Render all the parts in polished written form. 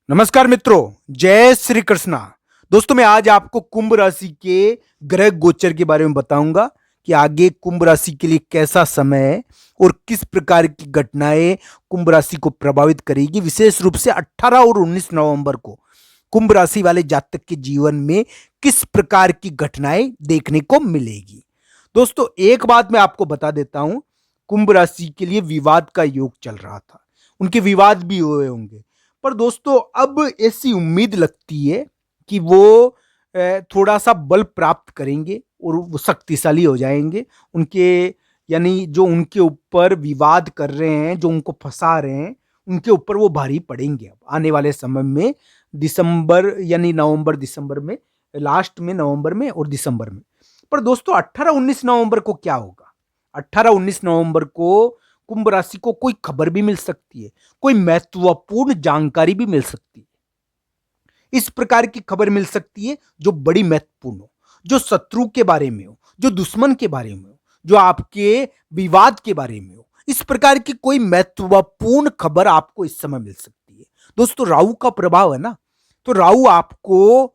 नमस्कार मित्रों, जय श्री कृष्णा। दोस्तों मैं आज आपको कुंभ राशि के ग्रह गोचर के बारे में बताऊंगा कि आगे कुंभ राशि के लिए कैसा समय है और किस प्रकार की घटनाएं कुंभ राशि को प्रभावित करेगी। विशेष रूप से 18 और 19 नवंबर को कुंभ राशि वाले जातक के जीवन में किस प्रकार की घटनाएं देखने को मिलेगी। दोस्तों एक बात मैं आपको बता देता हूं, कुंभ राशि के लिए विवाद का योग चल रहा था, उनके विवाद भी हुए होंगे, पर दोस्तों अब ऐसी उम्मीद लगती है कि वो थोड़ा सा बल प्राप्त करेंगे और वो शक्तिशाली हो जाएंगे। उनके यानी जो उनके ऊपर विवाद कर रहे हैं, जो उनको फंसा रहे हैं, उनके ऊपर वो भारी पड़ेंगे अब आने वाले समय में, दिसंबर यानी नवंबर दिसंबर में, लास्ट में नवंबर में और दिसंबर में। पर दोस्तों 18-19 नवंबर को क्या होगा? 18-19 नवंबर को कुंभ राशि को कोई खबर भी मिल सकती है, कोई महत्वपूर्ण जानकारी भी मिल सकती है। इस प्रकार की खबर मिल सकती है जो बड़ी महत्वपूर्ण हो, जो शत्रु के बारे में हो, जो दुश्मन के बारे में हो, जो आपके विवाद के बारे में हो। इस प्रकार की कोई महत्वपूर्ण खबर आपको इस समय मिल सकती है। दोस्तों राहु का प्रभाव है ना, तो राहु आपको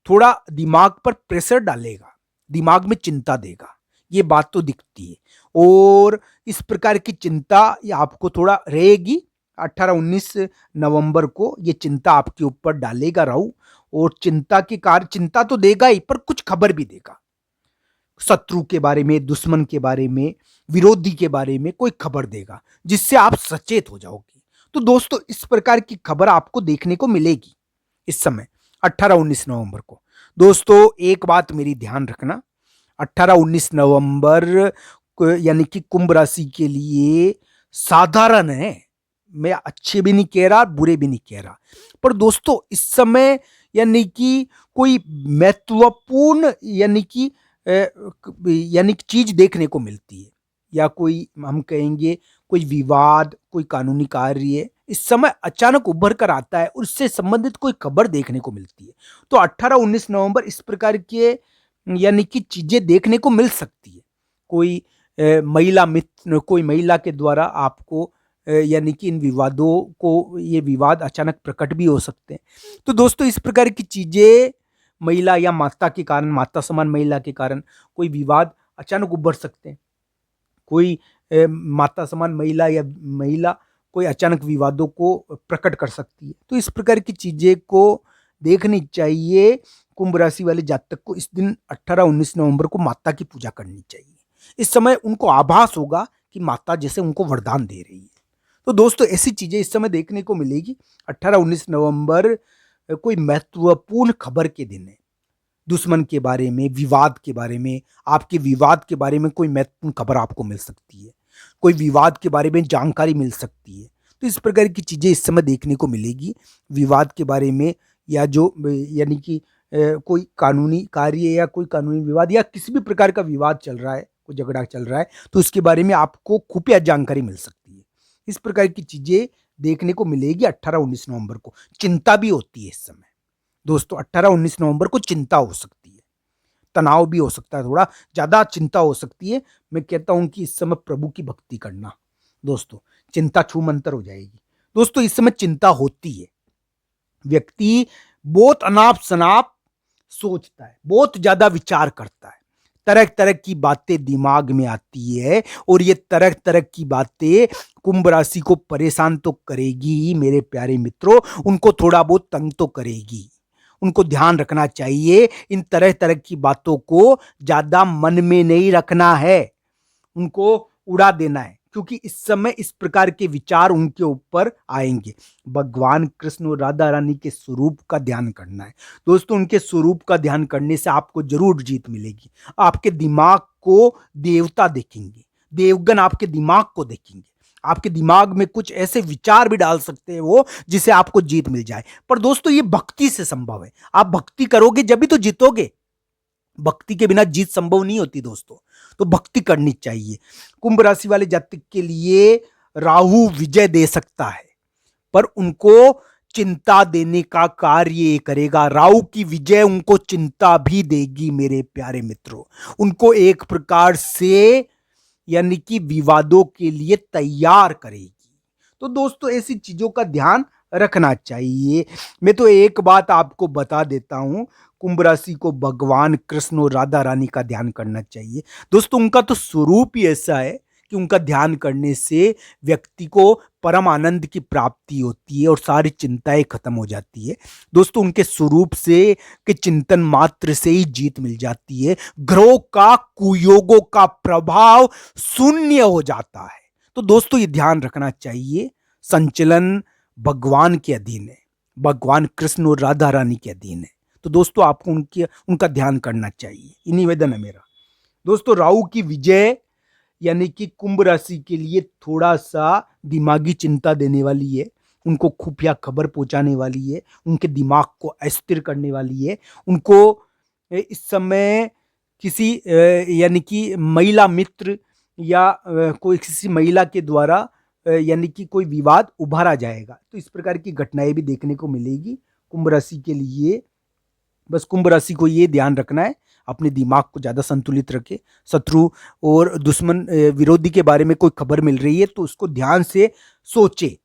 थोड़ा दिमाग पर प्रेशर डालेगा, दिमाग में चिंता देगा, ये बात तो दिखती है। और इस प्रकार की चिंता ये आपको थोड़ा रहेगी। 18-19 नवंबर को ये चिंता आपके ऊपर डालेगा राहु, और चिंता के कारण चिंता तो देगा ही, पर कुछ खबर भी देगा, शत्रु के बारे में, दुश्मन के बारे में, विरोधी के बारे में कोई खबर देगा जिससे आप सचेत हो जाओगे। तो दोस्तों इस प्रकार की खबर आपको देखने को मिलेगी इस समय 18-19 नवंबर को। दोस्तों एक बात मेरी ध्यान रखना, 18-19 नवंबर यानी कि कुंभ राशि के लिए साधारण है। मैं अच्छे भी नहीं कह रहा, बुरे भी नहीं कह रहा, पर दोस्तों इस समय यानी कि कोई महत्वपूर्ण यानी कि चीज देखने को मिलती है, या कोई हम कहेंगे कोई विवाद, कोई कानूनी कार्य इस समय अचानक उभर कर आता है, उससे संबंधित कोई खबर देखने को मिलती है। तो 18-19 नवंबर इस प्रकार के यानी कि चीजें देखने को मिल सकती है। कोई महिला मित्र, कोई महिला के द्वारा आपको यानी कि इन विवादों को, ये विवाद अचानक प्रकट भी हो सकते हैं। तो दोस्तों इस प्रकार की चीजें, महिला या माता के कारण, माता समान महिला के कारण कोई विवाद अचानक उभर सकते हैं। कोई माता समान महिला या महिला कोई अचानक विवादों को प्रकट कर सकती है। तो इस प्रकार की चीजें को देखनी चाहिए। कुंभ राशि वाले जातक को इस दिन 18-19 नवंबर को माता की पूजा करनी चाहिए। इस समय उनको आभास होगा कि माता जैसे उनको वरदान दे रही है। तो दोस्तों ऐसी चीजें इस समय देखने को मिलेगी। 18-19 नवंबर कोई महत्वपूर्ण खबर के दिन है। दुश्मन के बारे में, विवाद के बारे में, आपके विवाद के बारे में कोई महत्वपूर्ण खबर आपको मिल सकती है, कोई विवाद के बारे में जानकारी मिल सकती है। तो इस प्रकार की चीजें इस समय देखने को मिलेगी, विवाद के बारे में, या जो यानी कि कोई कानूनी कार्य या कोई कानूनी विवाद या किसी भी प्रकार का विवाद चल रहा है, कोई झगड़ा चल रहा है, तो उसके बारे में आपको खुफिया जानकारी मिल सकती है। इस प्रकार की चीजें देखने को मिलेगी 18-19 नवंबर को। चिंता भी होती है इस समय दोस्तों, 18-19 नवंबर को चिंता हो सकती है, तनाव भी हो सकता है, थोड़ा ज्यादा चिंता हो सकती है। मैं कहता हूं कि इस समय प्रभु की भक्ति करना दोस्तों, चिंता छूमंतर हो जाएगी। दोस्तों इस समय चिंता होती है, व्यक्ति बहुत अनाप शनाप सोचता है, बहुत ज्यादा विचार करता है, तरह तरह की बातें दिमाग में आती है, और ये तरह तरह की बातें कुंभ राशि को परेशान तो करेगी ही मेरे प्यारे मित्रों, उनको थोड़ा बहुत तंग तो करेगी। उनको ध्यान रखना चाहिए, इन तरह तरह की बातों को ज्यादा मन में नहीं रखना है, उनको उड़ा देना है, क्योंकि इस समय इस प्रकार के विचार उनके ऊपर आएंगे। भगवान कृष्ण और राधा रानी के स्वरूप का ध्यान करना है दोस्तों। उनके स्वरूप का ध्यान करने से आपको जरूर जीत मिलेगी। आपके दिमाग को देवता देखेंगे, देवगण आपके दिमाग को देखेंगे, आपके दिमाग में कुछ ऐसे विचार भी डाल सकते हैं वो, जिसे आपको जीत मिल जाए। पर दोस्तों ये भक्ति से संभव है, आप भक्ति करोगे जब भी तो जीतोगे, भक्ति के बिना जीत संभव नहीं होती दोस्तों। तो भक्ति करनी चाहिए। कुंभ राशि वाले जातक के लिए राहु विजय दे सकता है, पर उनको चिंता देने का कार्य करेगा। राहु की विजय उनको चिंता भी देगी मेरे प्यारे मित्रों, उनको एक प्रकार से यानी कि विवादों के लिए तैयार करेगी। तो दोस्तों ऐसी चीजों का ध्यान रखना चाहिए। मैं तो एक बात आपको बता देता हूँ, कुंभ राशि को भगवान कृष्ण और राधा रानी का ध्यान करना चाहिए। दोस्तों, उनका तो स्वरूप ही ऐसा है कि उनका ध्यान करने से व्यक्ति को परम आनंद की प्राप्ति होती है और सारी चिंताएं खत्म हो जाती है। दोस्तों, उनके स्वरूप से के चिंतन मात्र से ही जीत मिल जाती है। ग्रहों का, कुयोगों का प्रभाव शून्य हो जाता है। तो दोस्तों, ये ध्यान रखना चाहिए, संचलन भगवान के अधीन है, भगवान कृष्ण और राधा रानी के अधीन है। तो दोस्तों, आपको उनका ध्यान करना चाहिए, ये निवेदन है मेरा। दोस्तों, राहु की विजय यानी कि कुंभ राशि के लिए थोड़ा सा दिमागी चिंता देने वाली है, उनको खुफिया खबर पहुंचाने वाली है, उनके दिमाग को अस्थिर करने वाली है। उनको इस समय किसी यानी कि महिला मित्र या कोई किसी महिला के द्वारा यानी कि कोई विवाद उभारा जाएगा। तो इस प्रकार की घटनाएं भी देखने को मिलेगी कुंभ राशि के लिए। बस कुंभ राशि को ये ध्यान रखना है, अपने दिमाग को ज़्यादा संतुलित रखे। शत्रु और दुश्मन विरोधी के बारे में कोई खबर मिल रही है तो उसको ध्यान से सोचे,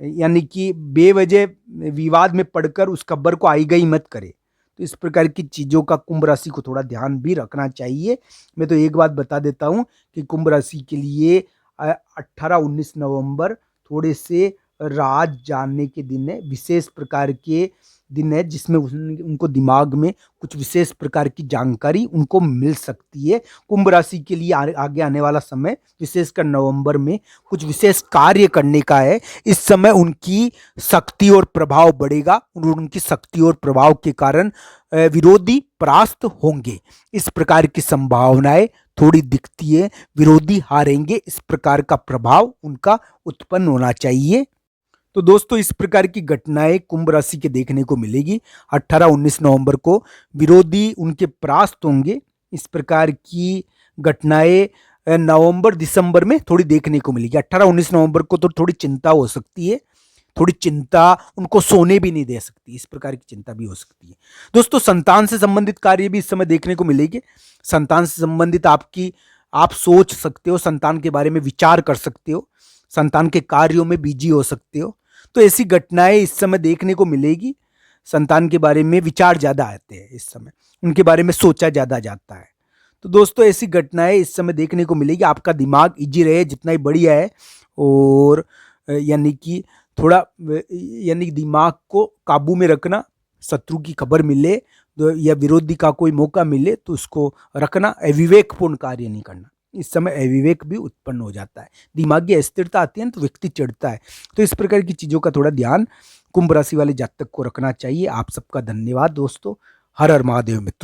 यानी कि बेवजह विवाद में पड़कर उस खबर को आई गई मत करे। तो इस प्रकार की चीज़ों का कुंभ राशि को थोड़ा ध्यान भी रखना चाहिए। मैं तो एक बात बता देता हूँ कि कुंभ राशि के लिए 18-19 नवंबर थोड़े से राज जानने के दिन है, विशेष प्रकार के दिन है जिसमें उनको दिमाग में कुछ विशेष प्रकार की जानकारी उनको मिल सकती है। कुंभ राशि के लिए आगे आने वाला समय विशेषकर नवंबर में कुछ विशेष कार्य करने का है। इस समय उनकी शक्ति और प्रभाव बढ़ेगा और उनकी शक्ति और प्रभाव के कारण विरोधी परास्त होंगे। इस प्रकार की संभावनाएं थोड़ी दिखती है, विरोधी हारेंगे, इस प्रकार का प्रभाव उनका उत्पन्न होना चाहिए। तो दोस्तों, इस प्रकार की घटनाएं कुंभ राशि के देखने को मिलेगी। 18-19 नवंबर को विरोधी उनके परास्त होंगे। इस प्रकार की घटनाएं नवंबर दिसंबर में थोड़ी देखने को मिलेगी। 18-19 नवंबर को तो थोड़ी चिंता हो सकती है, थोड़ी चिंता उनको सोने भी नहीं दे सकती, इस प्रकार की चिंता भी हो सकती है। दोस्तों, संतान से संबंधित कार्य भी इस समय देखने को मिलेगी। संतान से संबंधित आप सोच सकते हो, संतान के बारे में विचार कर सकते हो, संतान के कार्यों में बिजी हो सकते हो। तो ऐसी घटनाएं इस समय देखने को मिलेगी। संतान के बारे में विचार ज़्यादा आते हैं इस समय, उनके बारे में सोचा ज़्यादा जाता है। तो दोस्तों, ऐसी घटनाएं इस समय देखने को मिलेगी। आपका दिमाग इजी रहे जितना ही बढ़िया है, और यानी कि थोड़ा यानी दिमाग को काबू में रखना। शत्रु की खबर मिले या विरोधी का कोई मौका मिले तो उसको रखना, अविवेकपूर्ण कार्य नहीं करना। इस समय अविवेक भी उत्पन्न हो जाता है, दिमागी अस्थिरता आती है तो व्यक्ति चिढ़ता है। तो इस प्रकार की चीज़ों का थोड़ा ध्यान कुंभ राशि वाले जातक को रखना चाहिए। आप सबका धन्यवाद दोस्तों। हर हर महादेव मित्रों।